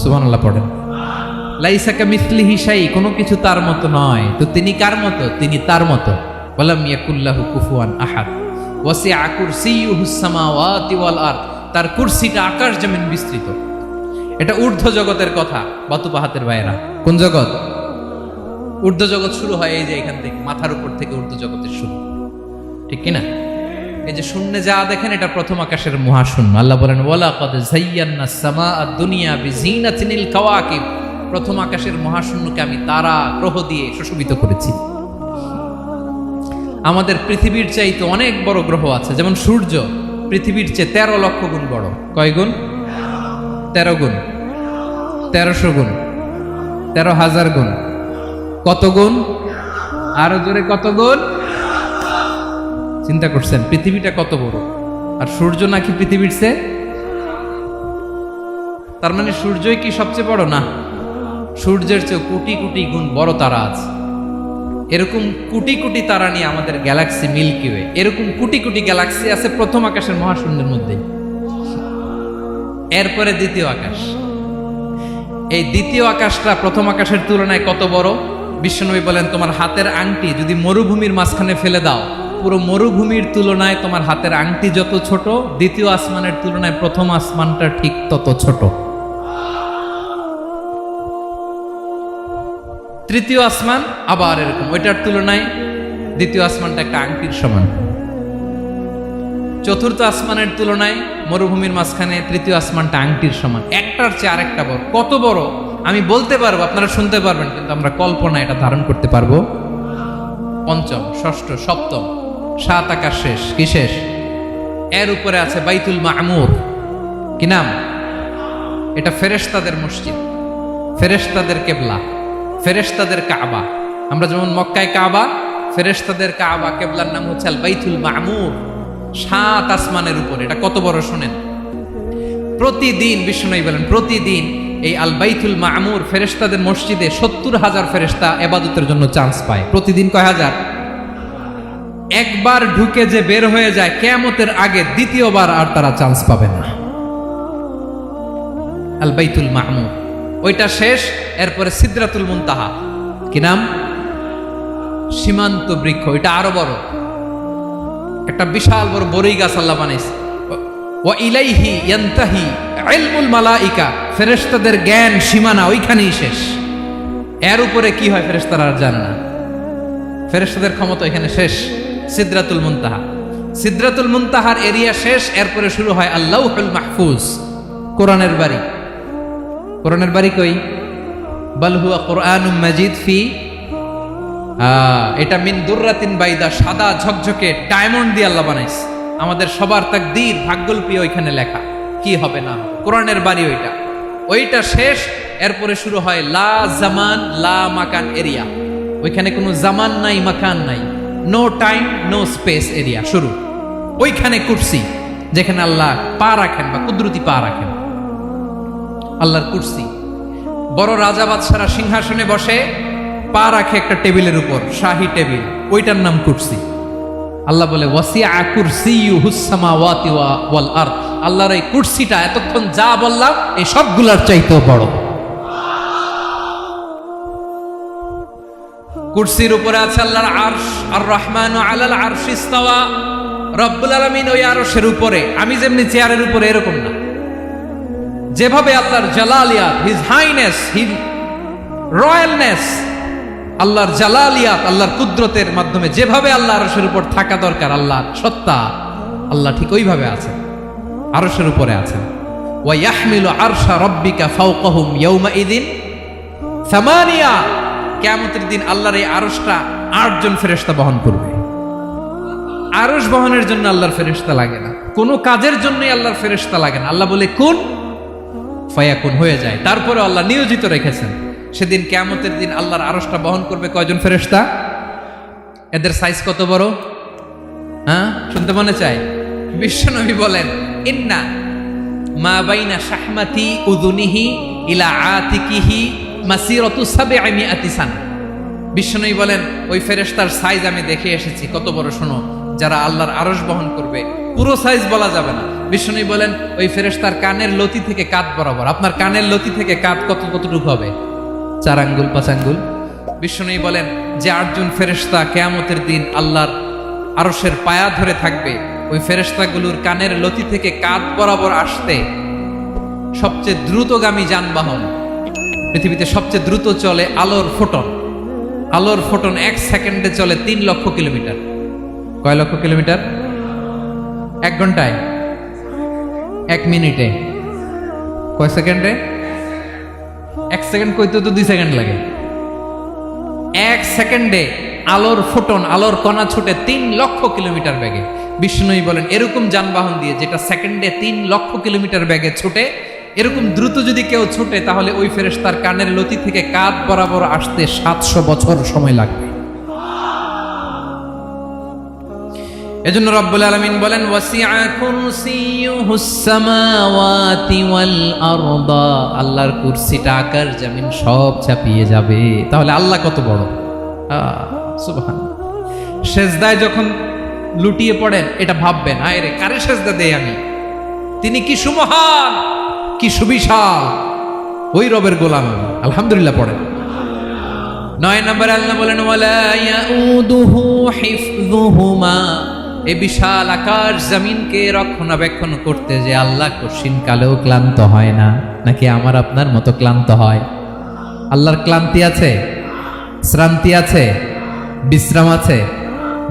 সুবহানাল্লাহ পড়েন। লাইসা কামিসলিহি শাই, কোনো কিছু তার মতো নয়। তো তিনি কার মতো? তিনি তার মতো। ওয়ালাম ইয়াকুল্লাহু কুফুয়ান আহাদ। ওয়াসিআ কুরসিয়ুহুস সামাওয়াতি ওয়াল আরদ। তার কুরসিটা আকাশ জমিন বিস্তৃত। এটা ঊর্ধ্ব জগতের কথা, বাতুপাহাতের বাইরা। কোন জগৎ? ঊর্ধ্বজগৎ শুরু হয় এই যে এখান থেকে, মাথার উপর থেকে ঊর্ধ্বজগতের শুরু, ঠিক কিনা? এই যে শূন্যে যা দেখেন এটা প্রথম আকাশের মহাশূন্য। আল্লাহ বলেন ওয়ালাকাদ যায়্যানাস সামাআদ দুনিয়া বিজিনাতিল কাওয়াকিব, প্রথম আকাশের মহাশূন্যকে আমি তারা গ্রহ দিয়ে সুশোভিত করেছি। আমাদের পৃথিবীর চাইতে অনেক বড় গ্রহ আছে, যেমন সূর্য পৃথিবীর চেয়ে 13 লক্ষ গুণ বড়। কয় গুণ? 13 গুণ, 1300 গুণ, 13,000 গুণ। কত গুণ? আরো জোরে কত গুণ? চিন্তা করছেন পৃথিবীটা কত বড়, আর সূর্য নাকি পৃথিবীর চেয়ে? তার মানে সূর্যই কি সবচেয়ে বড়? না, সূর্যের চেয়ে কোটি কোটি গুণ বড় তারা আছে। এরকম কোটি কোটি তারা নিয়ে আমাদের গ্যালাক্সি মিল্কি ওয়ে, এরকম কোটি কোটি গ্যালাক্সি আছে প্রথম আকাশের মহাশূন্যের মধ্যে। এরপরে দ্বিতীয় আকাশ। এই দ্বিতীয় আকাশটা প্রথম আকাশের তুলনায় কত বড়? বিশ্বনবী বলেন তোমার হাতের আংটি যদি মরুভূমির মাঝখানে ফেলে দাও, পুরো মরুভূমির তুলনায় তোমার হাতের আংটি যত ছোট, দ্বিতীয় আসমানের তুলনায় প্রথম আসমানটা ঠিক তত ছোট। তৃতীয় আসমান আবার এরকম, ওইটার তুলনায় দ্বিতীয় আসমানটা একটা আংটির সমান। চতুর্থ আসমানের তুলনায় মরুভূমির মাঝখানে তৃতীয় আসমানটা আংটির সমান। একটার চেয়ে আরেকটা বড়। কত বড় আমি বলতে পারবো, আপনারা শুনতে পারবেন, কিন্তু আমরা কল্পনা এটা ধারণ করতে পারবো? পঞ্চম, ষষ্ঠ, সপ্তম, 7 আকাশ শেষ। কি শেষ? এর উপরে আছে বাইতুল মামুর। কি নাম? এটা ফেরেশতাদের মসজিদ, ফেরেশতাদের কেবলা, ফেরেশতাদের কাবা। আমরা যেমন মক্কায় কাবা, ফেরেশতাদের কাবা, কেবলার নাম হচ্ছে আল বাইতুল মামুর। 7 আসমানের উপরে। এটা কত বড় শোনেন। প্রতিদিন বিশ্বনবী বলেন প্রতিদিন এই আল বাইতুল মামুর ফেরেশতাদের মসজিদে 70,000 ফেরেশতা ইবাদতের জন্য চান্স পায়। প্রতিদিন কয় হাজার? একবার ঢুকে যে বের হয়ে যায় কিয়ামতের আগে দ্বিতীয়বার আর তারা চান্স পাবে না। আল বাইতুল মামুর ওইটা শেষ। এরপরে সিদরাতুল মুনতাহা। কি নাম? সীমান্ত বৃক্ষ। এটা আরো বড়, একটা বিশাল বড় বড়ই গাছ আল্লাহ বানাইছে। ওয়া ইলাইহি ইয়ানতাহি ইলমুল মালাইকা, ফেরেশতাদের জ্ঞান সীমানা ওইখানেই শেষ। এর উপরে কি হয় ফেরেশতারা আর জানে না। ফেরেশতাদের ক্ষমতা এখানে শেষ। সিদরাতুল মুনতাহা, সিদরাতুল মুনতাহার এরিয়া শেষ। এরপরে শুরু হয় আল্লাহুল মাহফুজ, কোরআনের বাড়ি। কোরআনের বাড়ি কই? বাল হুয়া কুরআনুম মাজিদ ফি, এটা মিন দুররাতিন বাইদা, সাদা ঝকঝকে ডায়মন্ড দিয়ে আল্লাহ বানাইছে। আমাদের সবার তাকদীর ভাগ্যলিপি ওইখানে লেখা, কি হবে না। কোরআনের বাড়ি ওইটা, ওইটা শেষ। এরপরে শুরু হয় লা জামান লা মাকান এরিয়া। ওইখানে কোনো জামান নাই, মাকান নাই, no time no space area শুরু। ওইখানে কুরসি, যেখানে আল্লাহ পা রাখেন বা কুদরতি পা রাখেন, আল্লাহর কুরসি। বড় রাজা বাদশারা সিংহাসনে বসে পা রাখে একটা টেবিলের উপর, শাহী টেবিল, ওইটার নাম কুরসি। আল্লাহ বলে ওয়াসিআ কুরসিয়ুহুস সামাওয়াতি ওয়াল আরদ, আল্লাহর এই কুরসিটা এতক্ষণ যা বললাম এই সবগুলোর চাইতেও বড়। কুরসির উপরে আছে আল্লাহর আরশ। আর রহমানু আলাল আরশি ইস্তাওয়া, রব্বুল আলামিন ওই আরশের উপরে। আমি যেমনি চেয়ারের উপরে এরকম না, যেভাবে আল্লাহর জালালিয়াত, হিজ হাইনেস, হিজ রয়্যালনেস, আল্লাহর জালালিয়াত, আল্লাহর কুদরতের মাধ্যমে যেভাবে আল্লাহ আরশের উপর থাকা দরকার, আল্লাহর সত্তা, আল্লাহ ঠিক ওইভাবে আছেন, আরশের উপরে আছেন। ওয়া ইয়াহমিলু আরশা রাব্বিকা ফাওকাহুম ইয়াওমাইযিন সামানিয়া, কিয়ামতের দিন আল্লাহর এই আরশটা 8 জন ফেরেশতা বহন করবে। আরশ বহনের জন্য আল্লাহর ফেরেশতা লাগে না, কোনো কাজের জন্যই আল্লাহর ফেরেশতা লাগে না। আল্লাহ বলে কুন ফায়াকুন, হয়ে যায়। তারপরে আল্লাহ নিয়োজিত রেখেছেন। সেদিন কিয়ামতের দিন আল্লাহর আরশটা বহন করবে কয়জন ফেরেশতা? এদের সাইজ কত বড়? হ্যাঁ, শুনতে মনে চায়? বিশ্বনবী বলেন ইন্না মা বাইনা শাহমাতি উযুনিহি ইলা আতিকিহি মাসিরাতু 700 সানা। বিশ্বনবী বলেন ওই ফেরেশতার সাইজ আমি দেখে এসেছি। কত বড় শোনো, যারা আল্লাহর আরশ বহন করবে, পুরো সাইজ বলা যাবে না। বিশ্বনবী বলেন ওই ফেরেশতার কানের লতি থেকে কাঁধ বরাবর। আপনার কানের লতি থেকে কাঁধ কতটুকু হবে? 4 আঙ্গুল 5 আঙ্গুল। বিশ্বনবী বলেন যে 8 জন ফেরেশতা কিয়ামতের দিন আল্লাহর আরশের পায়া ধরে থাকবে, ওই ফেরেশতাগুলোর কানের লতি থেকে কাঁধ বরাবর আসতে সবচেয়ে দ্রুতগামী যানবাহন, পৃথিবীতে সবচেয়ে দ্রুত চলে আলোর ফোটন, আলোর ফোটন 1 সেকেন্ডে চলে 3 লক্ষ কিলোমিটার। কয় লক্ষ কিলোমিটার? 1 ঘন্টায়, 1 মিনিটে, কয় সেকেন্ডে? 1 সেকেন্ড কইতে তো 2 সেকেন্ড লাগে। 1 সেকেন্ডে আলোর ফোটন, আলোর কণা ছুটে 3 লক্ষ কিলোমিটার বেগে। বিষ্ণুই বলেন এরকম যানবাহন দিয়ে যেটা সেকেন্ডে 3 লক্ষ কিলোমিটার বেগে ছুটে, এরকম দ্রুত যদি কেউ ছুটে তাহলে ওই ফেরেশতার কানের লতি থেকে কাঁধ বরাবর আসতে 700 বছর সময় লাগবে। এজন্য রব্বুল আলামিন বলেন ওয়াসিআ কুরসিয়ুহুস সামাওয়াতি ওয়াল আরদা, আল্লাহর কুরসিটা আকাশ জমিন সব চাপিয়ে যাবে। তাহলে আল্লাহ কত বড়! সুবহানাল্লাহ। সেজদায় যখন লুটিয়ে পড়েন এটা ভাববেন, আয় রে কারে সেজদা দেই আমি, তিনি কি সুমহান, কি সুবিশাল, ওই রবের গোলাম আমি। আলহামদুলিল্লাহ পড়েন। 9 নম্বরে আল্লাহ বলেন ওয়ালা ইয়াউদুহু হিফযুহুমা, এই বিশাল আকাশ জমিনকে রক্ষণাবেক্ষণ করতে যে আল্লাহ কঠিন কালেও ক্লান্ত হয় না। নাকি আমার আপনার মতো ক্লান্ত হয়? আল্লাহর ক্লান্তি আছে, শ্রান্তি আছে, বিশ্রাম আছে,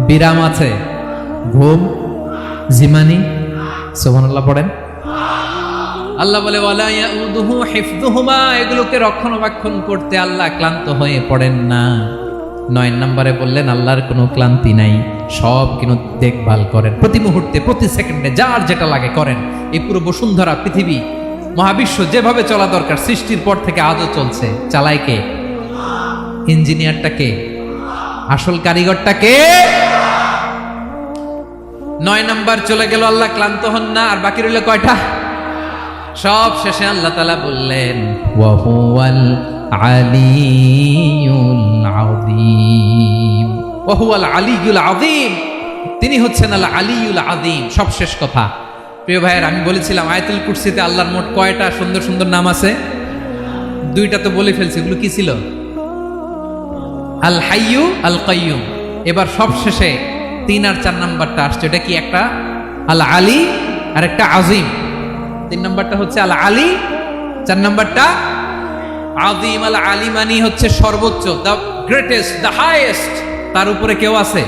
বিরাম আছে, ঘুম, জিমানি? সুবহানাল্লাহ পড়েন। আল্লাহ বলে ওয়ালা ইয়াউদুহু হিফযুহুমা, এগুলোকে রক্ষণাবেক্ষণ করতে আল্লাহ ক্লান্ত হয়ে পড়েন না। 9 নম্বরে বললেন আল্লাহর কোনো ক্লান্তি নাই, সব কিন্তু দেখভাল করেন, প্রতি মুহূর্তে প্রতি সেকেন্ডে যার যেটা লাগে করেন। এই পুরো বসুন্ধরা, পৃথিবী, মহাবিশ্ব যেভাবে চলা দরকার সৃষ্টির পর থেকে আজও চলছে। চালায় কে? ইঞ্জিনিয়ারটা কে? আসল কারিগরটা কে? 9 নম্বর চলে গেল, আল্লাহ ক্লান্ত হন না। আর বাকি রইল কয়টা? সব শেষে আল্লাহ তাআলা বললেন ওয়া হুয়াল আলিয়ুল আযীম, ওয়া হুয়াল আলিয়ুল আযীম, তিনি হচ্ছেন আল আলিয়ুল আযীম। সব শেষ কথা। প্রিয় ভাইয়ের, আমি বলেছিলাম আয়াতুল কুরসিতে আল্লাহর মোট কয়টা সুন্দর সুন্দর নাম আছে? 2টা তো বলে ফেলছি। এগুলো কি ছিল? আল হাইয়ু, আল কাইয়ুম। এবার সব শেষে 3 আর 4 নাম্বারটা আসছে। এটা কি? একটা আল আলী আর একটা আযীম। 3 নাম্বারটা হচ্ছে আল আলী, 4 নাম্বারটা আযীম। আল আলী মানে হচ্ছে সর্বোচ্চ, দ্য গ্রেটেস্ট, দ্য হাইয়েস্ট। তার উপরে কেউ আছে?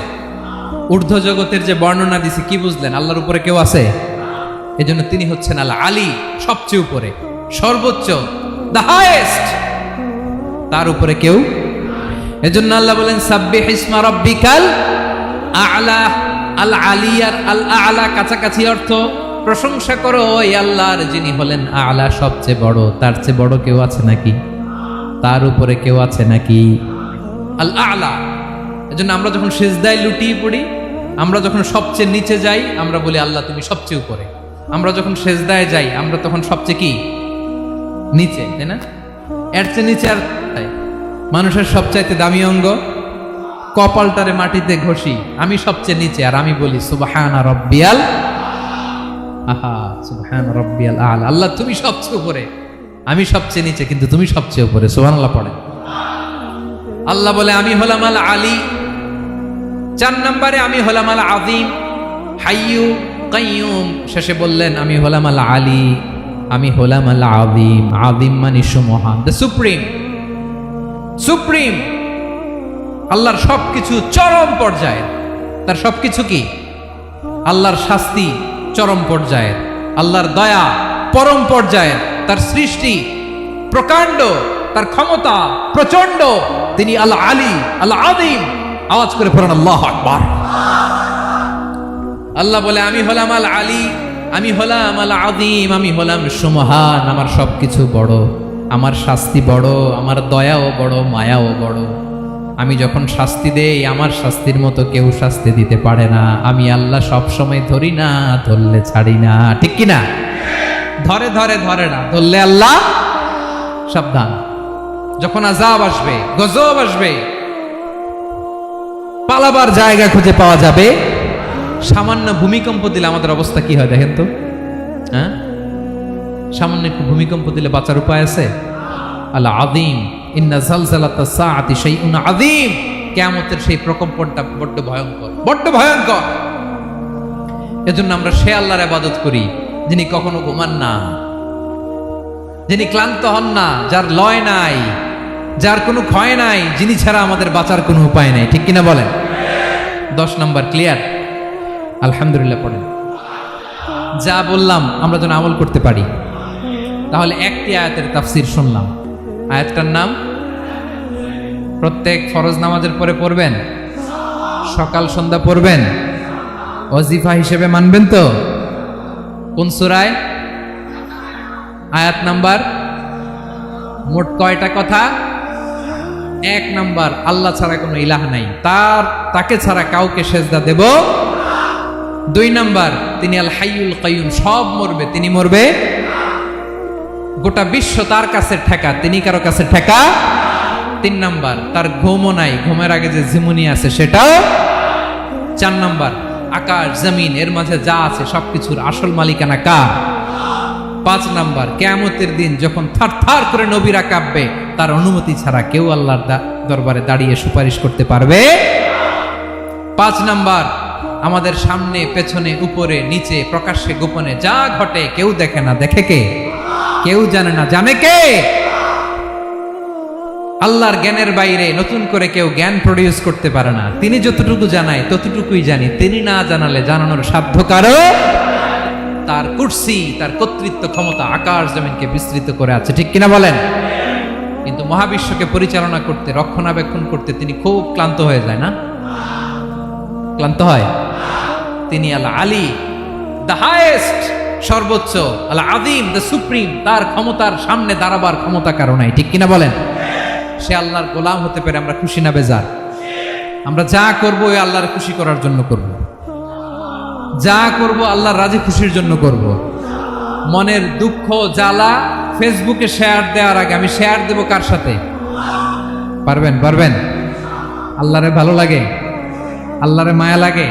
ঊর্ধ্ব জগতের যে বর্ণনা দিছি, কি বুঝলেন? আল্লাহর উপরে কেউ আছে? এজন্য তিনি হচ্ছেন আল আলী, সবচেয়ে উপরে, সর্বোচ্চ, দ্য হাইয়েস্ট। তার উপরে কেউ। এজন্য আল্লাহ বলেন সাব্বিহ ইসমা রাব্বিকাল আ'লা। আল আলী আর আল আ'লা কাছাকাছি অর্থ। প্রশংসা করো ওই আল্লাহর যিনি হলেন আ'লা, সবচেয়ে বড়। তার চেয়ে বড় কেউ আছে নাকি? তার উপরে কেউ আছে নাকি? আল আ'লা। এজন্য আমরা যখন সিজদায় লুটিয়ে পড়ি, আমরা যখন সবচেয়ে নিচে যাই, আমরা বলি আল্লাহ তুমি সবচেয়ে উপরে। আমরা যখন সিজদায় যাই, আমরা তখন সবচেয়ে কি? নিচে, তাই না? এর চেয়ে নিচে আর মানুষের সবচাইতে দামি অঙ্গ কপালটারে মাটিতে ঘষি, আমি সবচেয়ে নিচে, আর আমি বলি সুবহানা রাব্বিয়াল, আহা সুবহান রাব্বিয়াল আ'লা। আল্লাহ তুমি সবচেয়ে উপরে, আমি সবচেয়ে নিচে, কিন্তু তুমি সবচেয়ে উপরে। সুবহানাল্লাহ পড়ে। আল্লাহ বলে আমি হলাম আল আলী। 4 নম্বরে আমি হলাম আল আযীম, হাইয়ু কাইয়ুম। শেষে বললেন আমি হলাম আল আলী, আমি হলাম আল আযীম। আযীম মানে সুমহান, দ্য সুপ্রিম। সুপ্রিম। আল্লাহর সবকিছু চরম পর্যায়ে। তার সবকিছু কি? আল্লাহর শাস্তি চরম পর্যায়ের, আল্লাহর দয়া পরম পর্যায়ের, তার সৃষ্টি প্রকাণ্ড, তার ক্ষমতা প্রচন্ড। তিনি আল আলী, আল আযীম। আওয়াজ করে পড়েন আল্লাহু আকবার। আল্লাহ বলে আমি হলাম আল আলী, আমি হলাম আল আযীম, আমি হলাম সুমহান। আমার সবকিছু বড়, আমার শাস্তি বড়, আমার দয়াও বড়, মায়াও বড়। আমি যখন শাস্তি দেই, আমার শাস্তির মতো কেউ শাস্তি দিতে পারে না। আমি আল্লাহ সব সময় ধরি না, ধরলে ছাড়ি না। ঠিক কি না? ধরে ধরে ধরে না, ধরলে আল্লাহ সাবধান। যখন আযাব আসবে, গজব আসবে, পালাবার জায়গা খুঁজে পাওয়া যাবে। সামান্য ভূমিকম্প দিলে আমাদের অবস্থা কি হয় দেখেন তো? হ্যাঁ, সামান্য একটু ভূমিকম্প দিলে বাঁচার উপায় আছে? আল আযীম, ইন্না জালজালাতাস সাআতি শাইউন আযীম। কিয়ামতের সেই প্রকম্পনটা বড্ড ভয়ঙ্কর, বড্ড ভয়ঙ্কর। এজন্য আমরা সে আল্লাহর ইবাদত করি যিনি কখনো ঘুমান না, যিনি ক্লান্ত হন না, যার লয় নাই, যার কোনো ক্ষয় নাই, যিনি ছাড়া আমাদের বাঁচার কোনো উপায় নাই, ঠিক কিনা বলেন? 10 নম্বর ক্লিয়ার? আলহামদুলিল্লাহ পড়েন। যা বললাম আমরা যেন আমল করতে পারি। তাহলে একটি আয়াতের তাফসীর শুনলাম, আয়াতটার নাম প্রত্যেক ফরজ নামাজের পরে পড়বেন, সকাল সন্ধ্যা পড়বেন, ওয়াজিফা হিসেবে মানবেন তো? কোন সূরায়? আয়াত নাম্বার? মোট কয়টা কথা? 1 নাম্বার, আল্লাহ ছাড়া কোনো ইলাহ নাই, তাকে ছাড়া কাউকে সেজদা দেব। 2 নাম্বার, তিনি আল হাইয়ুল কাইয়ুম, সব মরবে, তিনি মরবে। গোটা বিশ্ব তার কাছে ঠেকা, তিনি কারো কাছে ঠেকা। 3 নাম্বার, তার ঘুমও নাই, ঘুমের আগে যে ঝিমুনি আছে সেটাও। 4 নাম্বার, আকাশ জমিন এর মাঝে যা আছে সবকিছুর আসল মালিকানা কার? 5 নাম্বার, কিয়ামতের দিন যখন থারথার করে নবীরা কাঁপবে, তার অনুমতি ছাড়া কেউ আল্লাহর দরবারে দাঁড়িয়ে সুপারিশ করতে পারবে। 5 নাম্বার, আমাদের সামনে পেছনে উপরে নিচে প্রকাশ্যে গোপনে যা ঘটে কেউ দেখে না, দেখে কে? কেউ জানে না, জানে কে? আল্লাহর জ্ঞানের বাইরে নতুন করে কেউ জ্ঞান প্রডিউস করতে পারে না। তিনি যতটুকু জানায় ততটুকুই জানি, তিনি না জানালে জানানোর সাধ্য কারো। তার কুরসি, তার কর্তৃত্ব ক্ষমতা আকাশ জমিনকে বিস্তৃত করে আছে, ঠিক কিনা বলেন? কিন্তু মহাবিশ্বকে পরিচালনা করতে, রক্ষণাবেক্ষণ করতে তিনি খুব ক্লান্ত হয়ে যায় না? ক্লান্ত হয়। তিনি আল আলী, দ্য হাইয়েস্ট, সর্বোচ্চ, আল আযীম, দ্য সুপ্রিম, তার ক্ষমতার সামনে দাঁড়াবার ক্ষমতা কারো নাই, ঠিক কিনা বলেন? সে আল্লাহর গোলাম হতে পেরে আমরা খুশি না বেজার? আমরা যা করব ওই আল্লাহর খুশি করার জন্য করব, যা করব আল্লাহর রাজি খুশির জন্য করব। মনের দুঃখ জ্বালা ফেসবুকে শেয়ার দেওয়ার আগে আমি শেয়ার দেব কার সাথে? পারবেন? পারবেন? আল্লাহরে ভালো লাগে, আল্লাহরে মায়া লাগে,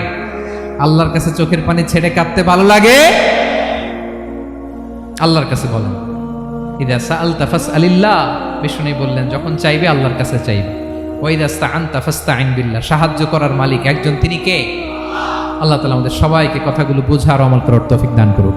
আল্লাহর কাছে চোখের পানি ছেড়ে কাঁদতে ভালো লাগে? আল্লাহর কাছে বলেন, ইদা সাআলতা ফাসআলিল্লাহ, বিষ্ণু বললেন যখন চাইবে আল্লাহর কাছে চাইবে। ওয়া ইদা ইসতাআনতা ফাসতাইন বিল্লাহ, সাহায্য করার মালিক একজন, তিনি কে? আল্লাহ তাআলা আমাদের সবাইকে কথাগুলো বোঝার আমল করার তৌফিক দান করুন।